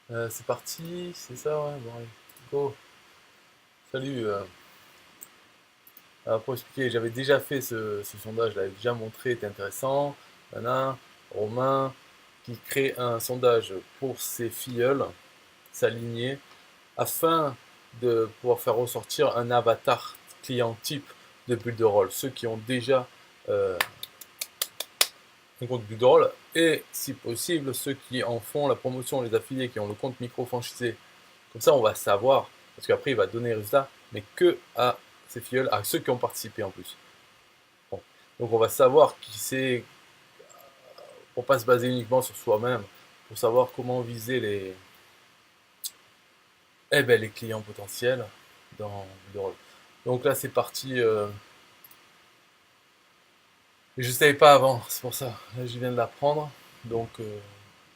C'est parti, c'est ça, ouais, bon, allez, go. Salut. Alors pour expliquer, j'avais déjà fait ce sondage, je l'avais déjà montré, était intéressant. Nana, Romain, qui crée un sondage pour ses filleuls, sa lignée, afin de pouvoir faire ressortir un avatar client type de bulle de rôle. Ceux qui ont déjà euh, un compte bulle de rôle et, si possible, ceux qui en font la promotion, les affiliés, qui ont le compte micro-franchisé. Comme ça, on va savoir, parce qu'après, il va donner les résultats, mais que à ses filleuls, à ceux qui ont participé en plus. Bon. Donc, on va savoir qui c'est, pour pas se baser uniquement sur soi-même, pour savoir comment viser les clients potentiels dans le rôle. Donc là, c'est parti. Je ne savais pas avant, c'est pour ça. Là, je viens de l'apprendre. Donc,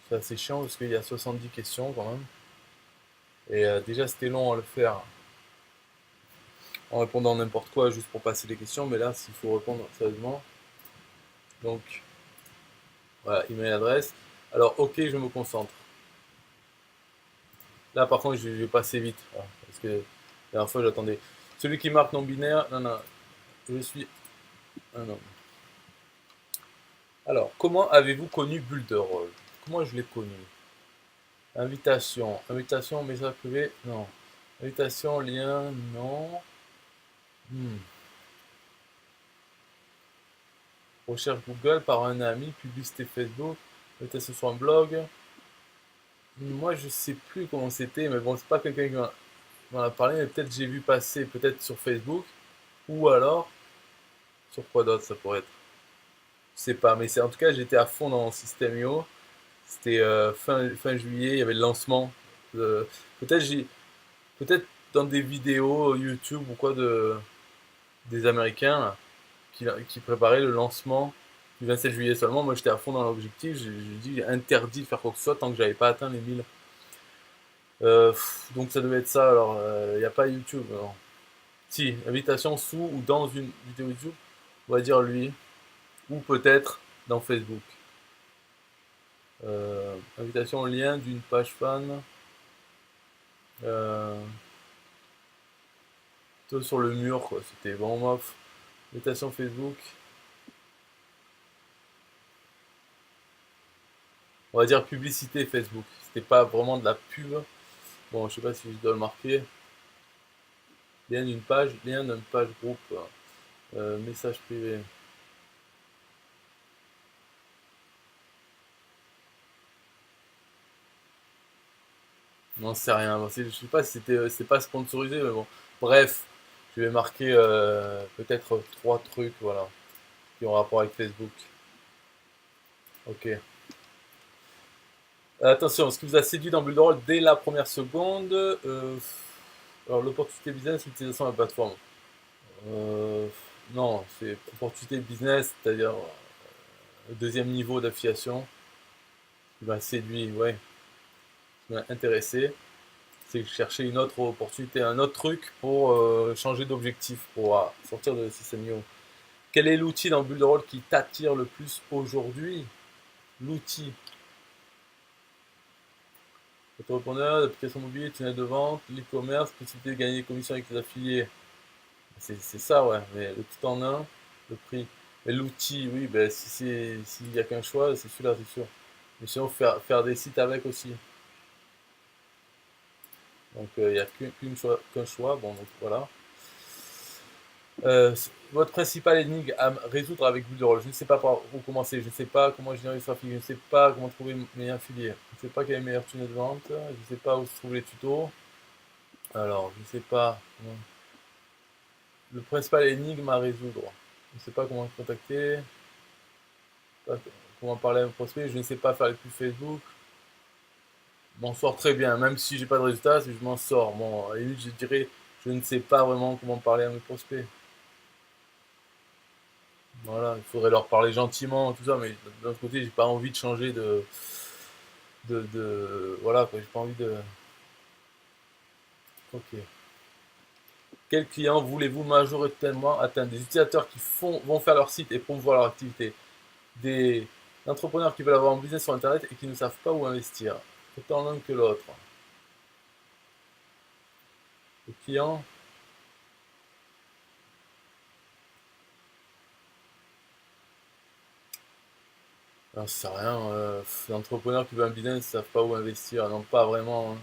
c'est assez chiant parce qu'il y a 70 questions quand même. Et déjà, c'était long à le faire en répondant n'importe quoi juste pour passer les questions. Mais là, s'il faut répondre sérieusement. Donc, voilà, email adresse. Alors, ok, je me concentre. Là, par contre, je vais passer vite. Voilà, parce que la dernière fois, j'attendais. Celui qui marque non binaire, non, non, je suis un homme. Alors, comment avez-vous connu Bulderol? Comment je l'ai connu? Invitation. Invitation, message privé? Non. Invitation, lien? Non. Hmm. Recherche Google par un ami, publicité Facebook, invitation sur un blog. Moi, je sais plus comment c'était, mais bon, c'est pas quelqu'un qui m'en a parlé, mais peut-être j'ai vu passer, peut-être sur Facebook, ou alors, sur quoi d'autre ça pourrait être? Je sais pas, mais c'est en tout cas, j'étais à fond dans System.io. C'était fin juillet, il y avait le lancement. Euh, peut-être peut-être dans des vidéos YouTube ou quoi des Américains là, qui préparaient le lancement du 27 juillet seulement. Moi, j'étais à fond dans l'objectif. J'ai dit interdit de faire quoi que ce soit tant que j'avais pas atteint les 1000. Donc ça devait être ça. Alors, il n'y a pas YouTube. Alors. Si, invitation sous ou dans une vidéo YouTube, on va dire lui. Ou peut-être dans Facebook. Invitation en lien d'une page fan. Euh, Plutôt sur le mur, quoi. C'était vraiment mof. Invitation Facebook. On va dire publicité Facebook. C'était pas vraiment de la pub. Bon, je sais pas si je dois le marquer. Lien d'une page groupe. Message privé. Non, c'est rien. Bon, je sais pas si c'était pas sponsorisé, mais bon. Bref, je vais marquer peut-être trois trucs, voilà, qui ont rapport avec Facebook. Ok. Attention, ce qui vous a séduit dans Bulldoll dès la première seconde. Alors, l'opportunité business, l'utilisation de la plateforme. Euh, non, c'est opportunité business, c'est-à-dire le deuxième niveau d'affiliation qui m'a séduit, ouais, qui m'a intéressé. C'est que je cherchais une autre opportunité, un autre truc pour changer d'objectif, pour sortir de System.io. Quel est l'outil dans Builderall qui t'attire le plus aujourd'hui? L'outil. Autorepreneur, application mobile, tunnel de vente, l'e-commerce, possibilité de gagner des commissions avec les affiliés. C'est ça, ouais, mais le tout en un, le prix. Mais l'outil, oui, ben, s'il n'y a qu'un choix, c'est celui-là, c'est sûr. Mais sinon, faire des sites avec aussi. Donc, il n'y a qu'un choix. Bon, donc voilà. Votre principale énigme à résoudre avec Builderall. Je ne sais pas par où commencer. Je ne sais pas comment générer ce trafic. Je ne sais pas comment trouver mes affiliés. Je ne sais pas quel est le meilleur tunnel de vente. Je ne sais pas où se trouvent les tutos. Alors, je ne sais pas. Le principal énigme à résoudre. Je ne sais pas comment contacter. Pas comment parler à un prospect. Je ne sais pas faire les pubs Facebook. Je m'en sors très bien. Même si j'ai pas de résultats, je m'en sors. Bon, à la limite, je dirais, je ne sais pas vraiment comment parler à mes prospects. Voilà, il faudrait leur parler gentiment, tout ça, mais d'un autre côté, j'ai pas envie de changer voilà, quoi, j'ai pas envie de. Ok. Quel client voulez-vous majoritairement atteindre? Des utilisateurs qui vont faire leur site et promouvoir leur activité. Des entrepreneurs qui veulent avoir un business sur Internet et qui ne savent pas où investir. autant l'un que l'autre. Le client, j'en sais rien. L'entrepreneur qui veut un business ne savent pas où investir. Non, pas vraiment, hein.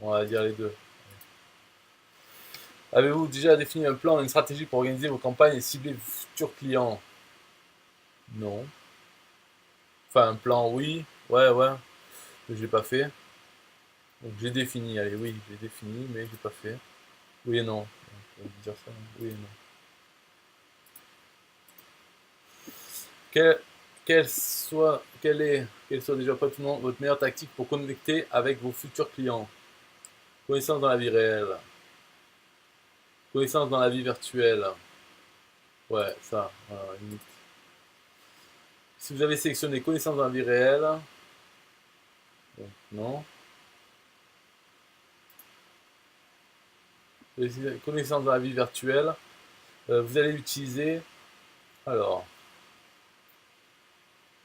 On va dire les deux. Avez-vous déjà défini un plan, une stratégie pour organiser vos campagnes et cibler vos futurs clients? Non. Enfin, un plan, oui. Ouais, ouais. Mais je l'ai pas fait. Donc j'ai défini. Allez, oui, j'ai défini, mais je l'ai pas fait. Oui et non. On peut dire ça, hein. Oui et non. Quelle, quelle soit déjà pratiquement votre meilleure tactique pour connecter avec vos futurs clients? Connaissance dans la vie réelle. Connaissance dans la vie virtuelle. Ouais, ça, voilà, limite. Si vous avez sélectionné connaissance dans la vie réelle, bon, non. Connaissance dans la vie virtuelle, vous allez utiliser, alors,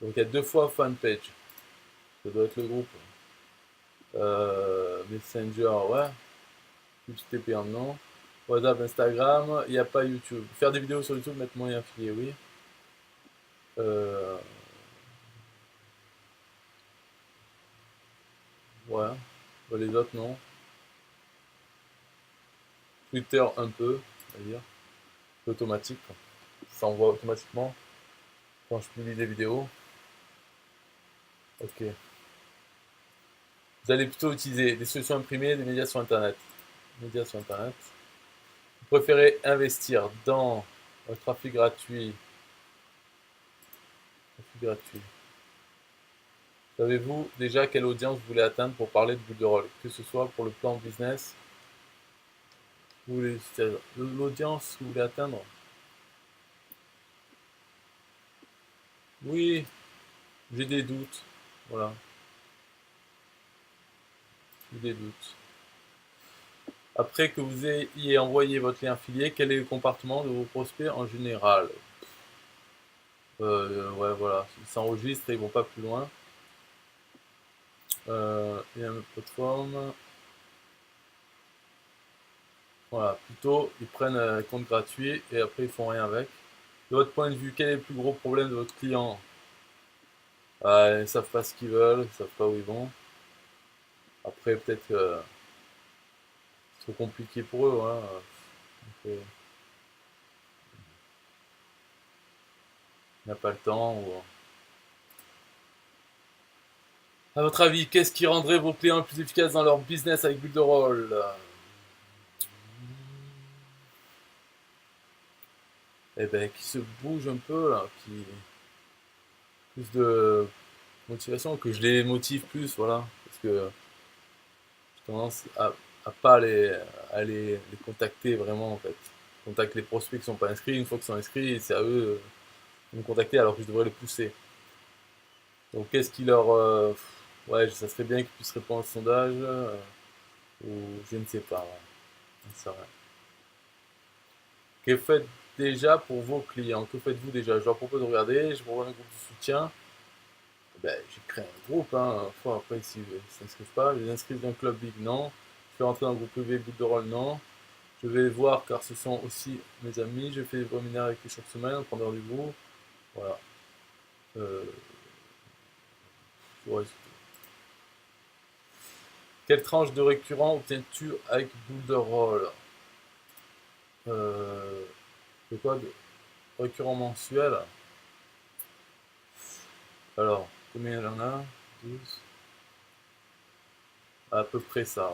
donc il y a deux fois fanpage, ça doit être le groupe. Messenger, ouais. UTP payant, non. WhatsApp, Instagram, il n'y a pas YouTube. Faire des vidéos sur YouTube, mettre moyen affilié, oui. Euh, ouais. Bah, les autres, non. Twitter, un peu, on va dire. C'est automatique, quoi. Ça envoie automatiquement quand je publie des vidéos. Ok. Vous allez plutôt utiliser des solutions imprimées, des médias sur Internet. Médias sur Internet. Vous préférez investir dans un trafic gratuit. Trafic gratuit. Savez-vous déjà quelle audience vous voulez atteindre pour parler de boule de rôle? Que ce soit pour le plan business, vous voulez, l'audience que vous voulez atteindre? Oui, j'ai des doutes. Voilà, j'ai des doutes. Après que vous ayez envoyé votre lien affilié, quel est le comportement de vos prospects en général? Ouais, voilà, ils s'enregistrent et ils vont pas plus loin. Il y a une plateforme. Voilà, plutôt ils prennent un compte gratuit et après ils font rien avec. De votre point de vue, quel est le plus gros problème de votre client? Ils ne savent pas ce qu'ils veulent, ils ne savent pas où ils vont. Après, peut-être que c'est trop compliqué pour eux, hein. Donc, il n'a pas le temps. À votre avis, qu'est-ce qui rendrait vos clients plus efficaces dans leur business avec Build the Roll? Eh ben, qui se bouge un peu, là, qui plus de motivation, que je les motive plus, voilà. Parce que j'ai tendance à pas les contacter vraiment, en fait. Je contacte les prospects qui sont pas inscrits. Une fois qu'ils sont inscrits, c'est à eux de me contacter alors que je devrais les pousser. Donc, qu'est-ce qui leur. Ouais, ça serait bien qu'ils puissent répondre au sondage, ou je ne sais pas. Ouais. Je ne sais rien. Que faites déjà pour vos clients? Que faites-vous déjà? Je leur propose de regarder, je propose un groupe de soutien. Ben, j'ai créé un groupe, hein. Enfin, après, s'ils ne s'inscrivent pas, je les inscrivent dans le club Big, non. Je fais rentrer dans le groupe privé Bout de rôle, non. Je vais les voir car ce sont aussi mes amis. Je fais des webinaires avec eux chaque semaine, prendre rendez-vous. Voilà. Euh, ouais. Quelle tranche de récurrent obtiens-tu avec Boule de rôle? euh, C'est quoi de récurrent mensuel? Alors, combien il y en a? 12. À peu près ça.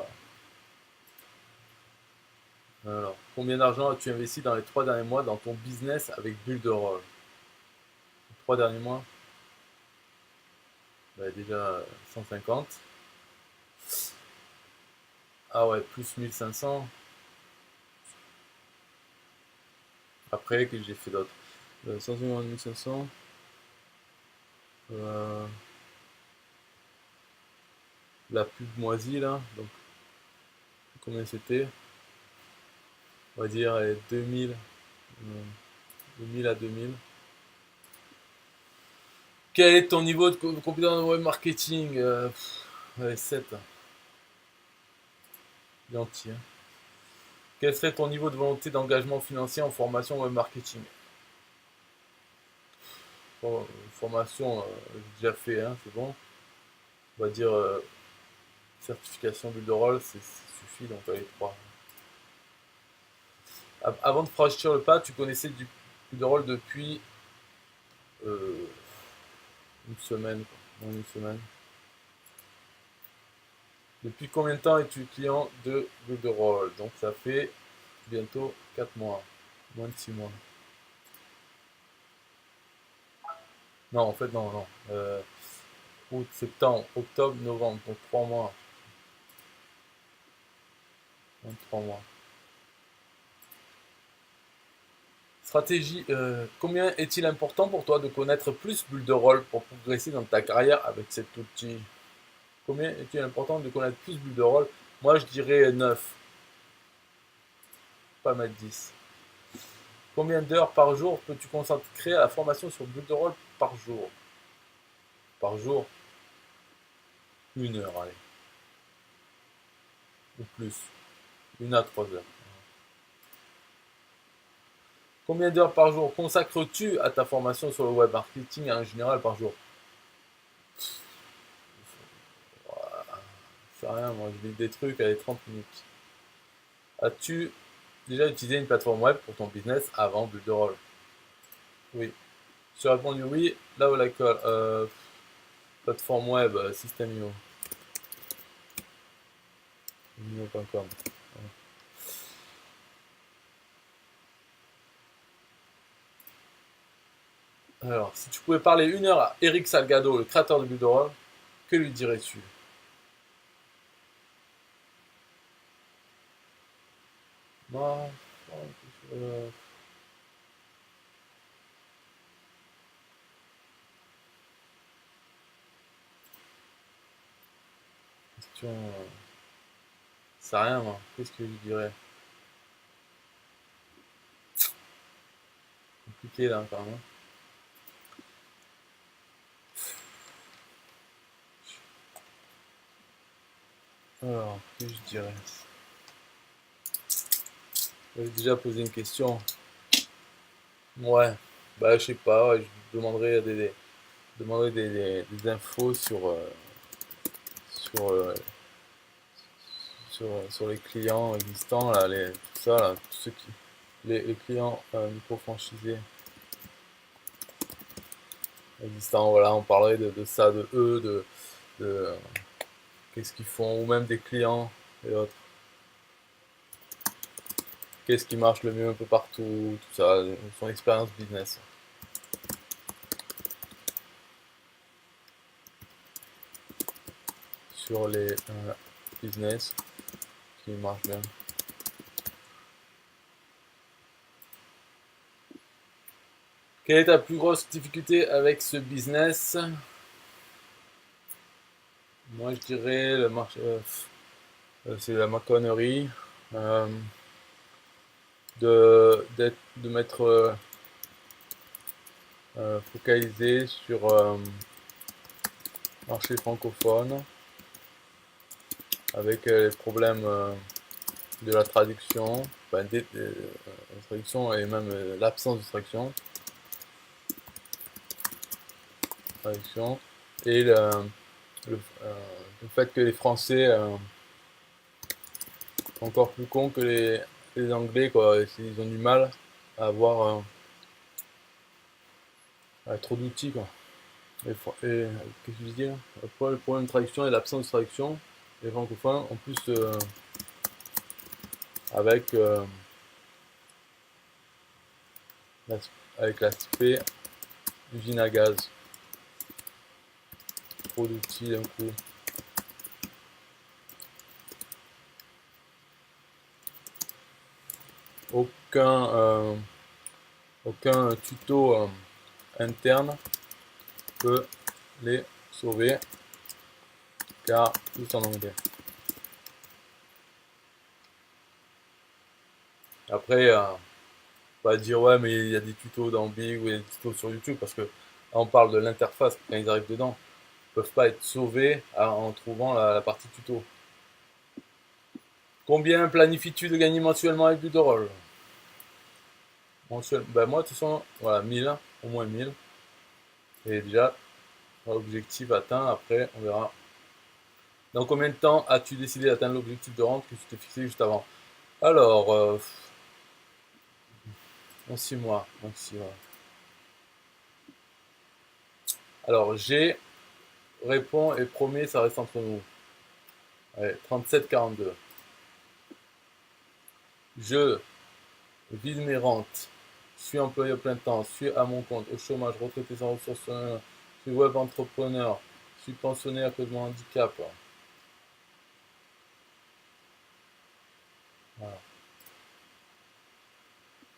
Alors, combien d'argent as-tu investi dans les 3 derniers mois dans ton business avec Bulle de Rôle? Les 3 derniers mois? Bah, déjà 150. Ah ouais, plus 1500. Après, que j'ai fait d'autres? 150, 1500. Euh, la pub moisie là. Donc, combien c'était? On va dire 2000. 2000 à 2000. Quel est ton niveau de compétence en web marketing? Ouais, 7. Gentil, hein. Quel serait ton niveau de volonté d'engagement financier en formation web marketing? Bon, formation, j'ai déjà fait, hein, c'est bon. On va dire certification build-roll, ça suffit, donc allez, 3. Avant de franchir le pas, tu connaissais du build-roll depuis euh, une semaine, quoi. Non, une semaine. Depuis combien de temps es-tu client de build-roll? Donc ça fait bientôt 4 mois, moins de 6 mois. Non, en fait, non, non. Août, septembre, octobre, novembre, donc 3 mois. Moins de 3 mois. Stratégie, combien est-il important pour toi de connaître plus bulle de rôle pour progresser dans ta carrière avec cet outil? Combien est-il important de connaître plus bulle de rôle? Moi, je dirais 9, pas mettre 10. Combien d'heures par jour peux-tu consacrer à la formation sur bulle de rôle par jour? Par jour, 1 heure, allez, ou plus. 1 à 3 heures. Combien d'heures par jour consacres-tu à ta formation sur le web marketing en général par jour? C'est rien, moi je lis des trucs à les 30 minutes. As-tu déjà utilisé une plateforme web pour ton business avant Builderall? Oui. Tu as répondu oui, là où la colle. Plateforme web, System.io. System.com. Alors, si tu pouvais parler 1 heure à Eric Salgado, le créateur de Builderall, que lui dirais-tu? Non, euh, question. C'est rien, moi. Qu'est-ce que je lui dirais? Compliqué là, quand même. Alors, que je dirais? J'avais déjà posé une question. Ouais, bah je sais pas, ouais, je demanderai des infos sur, sur les clients existants, là, tout ça, là, tous ceux qui, les clients micro-franchisés existants, voilà, on parlerait de ça, de eux, de qu'est-ce qu'ils font, ou même des clients et autres. Qu'est-ce qui marche le mieux un peu partout, tout ça, son expérience business. Sur les business qui marchent bien. Quelle est ta plus grosse difficulté avec ce business? Moi, je dirais le marché, c'est la maconnerie, euh, de m'être focalisé sur marché francophone avec les problèmes de la traduction, enfin, la traduction et même l'absence de traduction et le, euh, le fait que les Français sont encore plus cons que les Anglais, quoi. Ils ont du mal à avoir trop d'outils, quoi. Et qu'est-ce que je dis là? Après, le problème de traduction et l'absence de traduction, les francophones, en plus avec, avec l'aspect usine à gaz. Trop d'outils d'un coup. Aucun, aucun tuto interne peut les sauver car tout en anglais. Après, on va dire ouais mais il y a des tutos dans Big ou il y a des tutos sur YouTube parce que Là, on parle de l'interface quand ils arrivent dedans. Ils peuvent pas être sauvés en trouvant la partie tuto. Combien planifies-tu de gagner mensuellement avec Builderall? Ben moi, de toute façon, voilà, 1000, au moins 1000. Et déjà, objectif atteint, après, on verra. Dans combien de temps as-tu décidé d'atteindre l'objectif de rente que tu t'es fixé juste avant? Alors, en 6 mois. Donc 6 mois. Alors, G répond et promet, ça reste entre nous. Allez, 37,42. Je vise mes rentes. Suis employé à plein temps. Suis à mon compte. Au chômage. Retraité sans ressources. Suis web entrepreneur. Suis pensionné à cause de mon handicap. Voilà.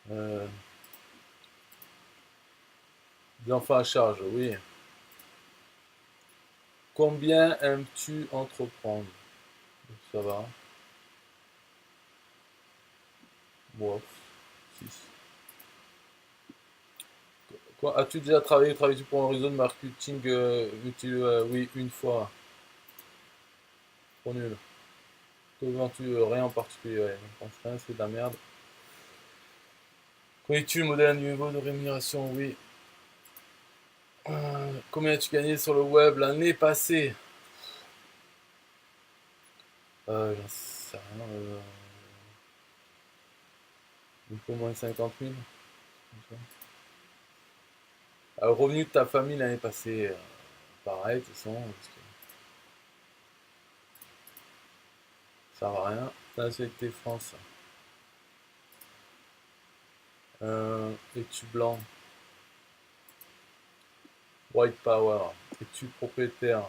Euh, des enfants à charge, oui. Combien aimes-tu entreprendre? Ça va. Bon, 6. As-tu déjà travaillé pour un réseau de marketing utile? Oui, une fois. Trop nul. Que vends-tu? Rien en particulier. Ouais. Je pense rien, c'est de la merde. Connais-tu le modèle niveau de rémunération? Oui. Combien as-tu gagné sur le web l'année passée? J'en sais rien. Un peu moins de 50 000. Revenu de ta famille l'année passée. Pareil, de toute façon. Parce que ça va rien. Nationalité France. Es-tu blanc? White power. Es-tu propriétaire?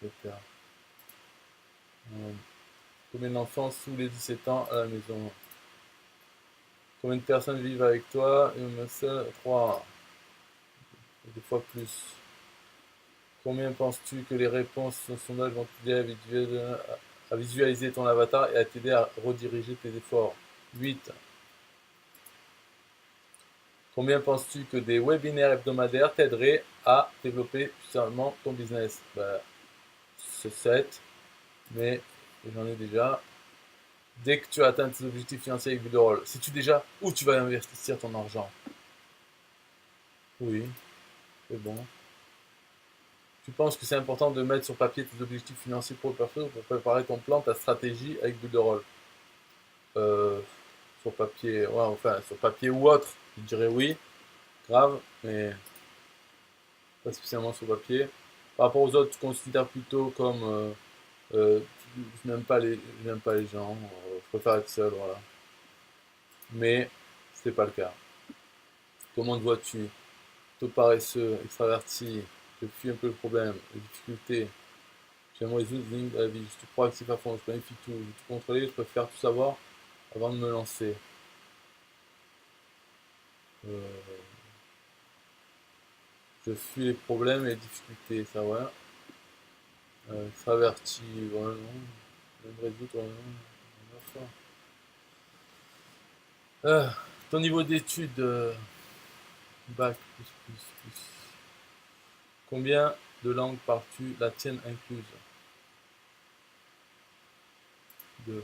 Propriétaire. Euh, Combien d'enfants sous les 17 ans à la maison? Combien de personnes vivent avec toi? Une seule, 3. Des fois plus. Combien penses-tu que les réponses au sondage vont t'aider à visualiser ton avatar et à t'aider à rediriger tes efforts? 8. Combien penses-tu que des webinaires hebdomadaires t'aideraient à développer puissamment ton business? C'est 7, mais j'en ai déjà. Dès que tu as atteint tes objectifs financiers avec Builderall, sais-tu déjà où tu vas investir ton argent? Oui, c'est bon. Tu penses que c'est important de mettre sur papier tes objectifs financiers pro et perso pour préparer ton plan, ta stratégie avec Builderall? euh, Sur papier, ouais, enfin, sur papier ou autre, je dirais oui, grave, mais pas spécialement sur papier. Par rapport aux autres, tu considères plutôt comme euh, je n'aime pas les gens, je préfère être seul, voilà. Mais c'est pas le cas. Comment te vois-tu? Plutôt paresseux, extraverti, je fuis un peu le problème, les difficultés. J'aimerais résoudre les lignes de la vie. Je suis proactif à fond, je planifie tout, je veux tout contrôler, je préfère tout savoir avant de me lancer. Euh, je fuis les problèmes et les difficultés, ça ouais. Extraverti, ouais, non. Même résoudre, ouais, non. Ton niveau d'études, bac, plus. Combien de langues parles-tu, la tienne incluse? 2.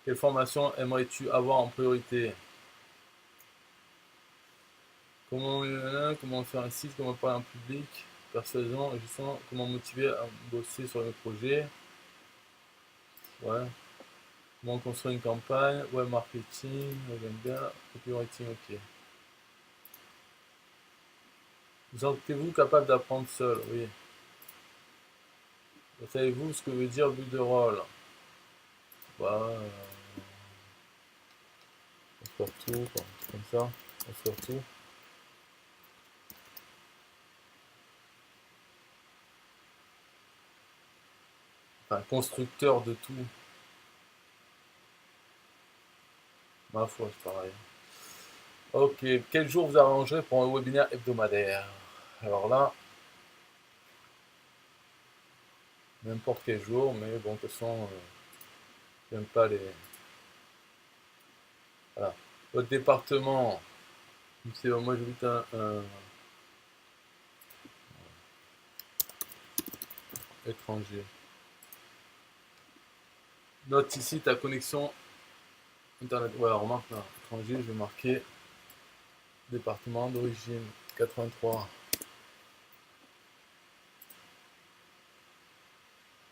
Quelle formation aimerais-tu avoir en priorité? Comment faire un site, comment parler en public, persuasion, justement, comment motiver à bosser sur le projet, ouais. Comment construire une campagne, web marketing, j'aime bien, copywriting, ok. Vous sentez-vous capable d'apprendre seul? Oui. Savez-vous ce que veut dire but de rôle? Bah, on se tout, quoi. Comme ça, on se tout. Enfin, constructeur de tout. Ma foi, c'est pareil. Ok, quel jour vous arrangerez pour un webinaire hebdomadaire? Alors là, n'importe quel jour, mais bon, de toute façon, j'aime pas les. Voilà. Votre département, C'est moi j'habite un étranger. Note ici ta connexion internet. Ouais, remarque là, étranger, je vais marquer département d'origine 83.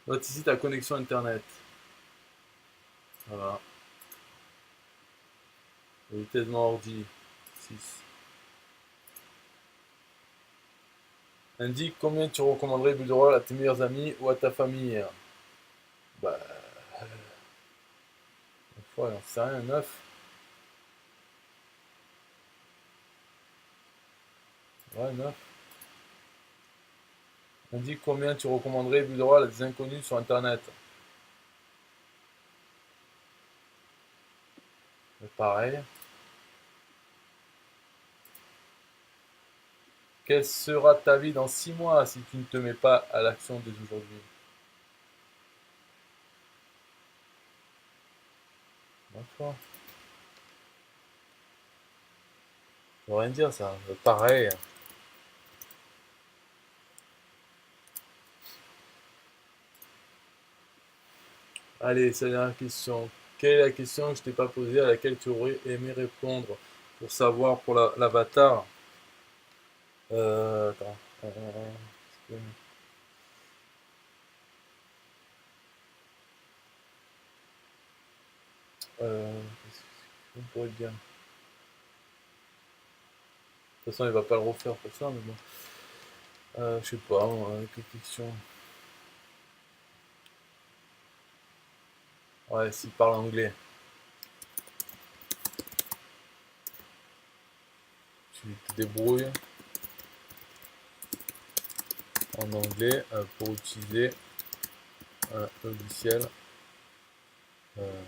Note ici ta connexion internet. Voilà. Vitesse de mon ordi 6. Indique combien tu recommanderais Bulldoll à tes meilleurs amis ou à ta famille. Bah, une fois, j'en sais rien, 9. Ouais, 9. Indique combien tu recommanderais Bulldoll à des inconnus sur internet. Pareil. Quelle sera ta vie dans 6 mois si tu ne te mets pas à l'action dès aujourd'hui? D'accord. Ça veut rien dire ça. Pareil. Allez, c'est la dernière question. Quelle est la question que je t'ai pas posée à laquelle tu aurais aimé répondre pour savoir pour l'avatar? Attends. Qu'est-ce qu'on pourrait dire? De toute façon, il va pas le refaire pour ça, mais bon. Je sais pas, quelle question? Ouais, s'il parle anglais, tu te débrouilles en anglais pour utiliser un logiciel. euh,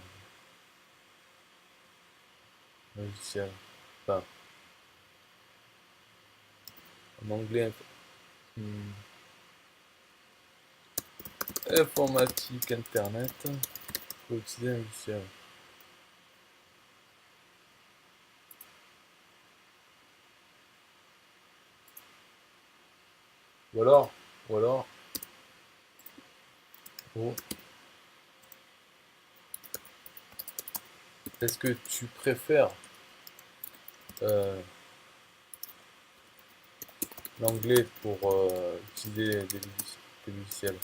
logiciel. Enfin, en anglais. hmm, Informatique, internet. Pour utiliser un logiciel. Ou alors, ou alors, oh, est-ce que tu préfères euh, l'anglais pour utiliser des logiciels?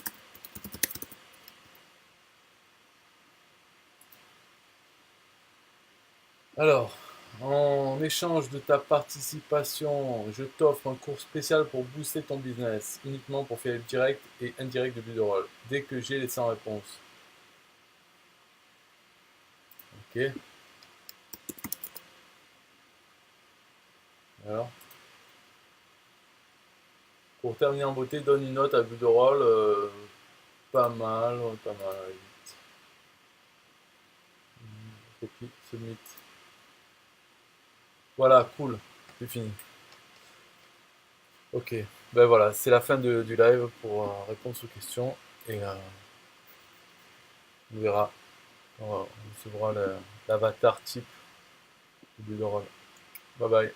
Alors, en échange de ta participation, je t'offre un cours spécial pour booster ton business, uniquement pour faire direct et indirect de Builderall, dès que j'ai les 100 réponses. Ok. Alors, pour terminer en beauté, donne une note à Builderall. Pas mal, ouais, pas mal. 8. Copie, submit. Voilà, cool. C'est fini. Ok. Ben voilà, c'est la fin du live pour réponse aux questions. Et on verra. On recevra l'avatar type du Builderall. Bye bye.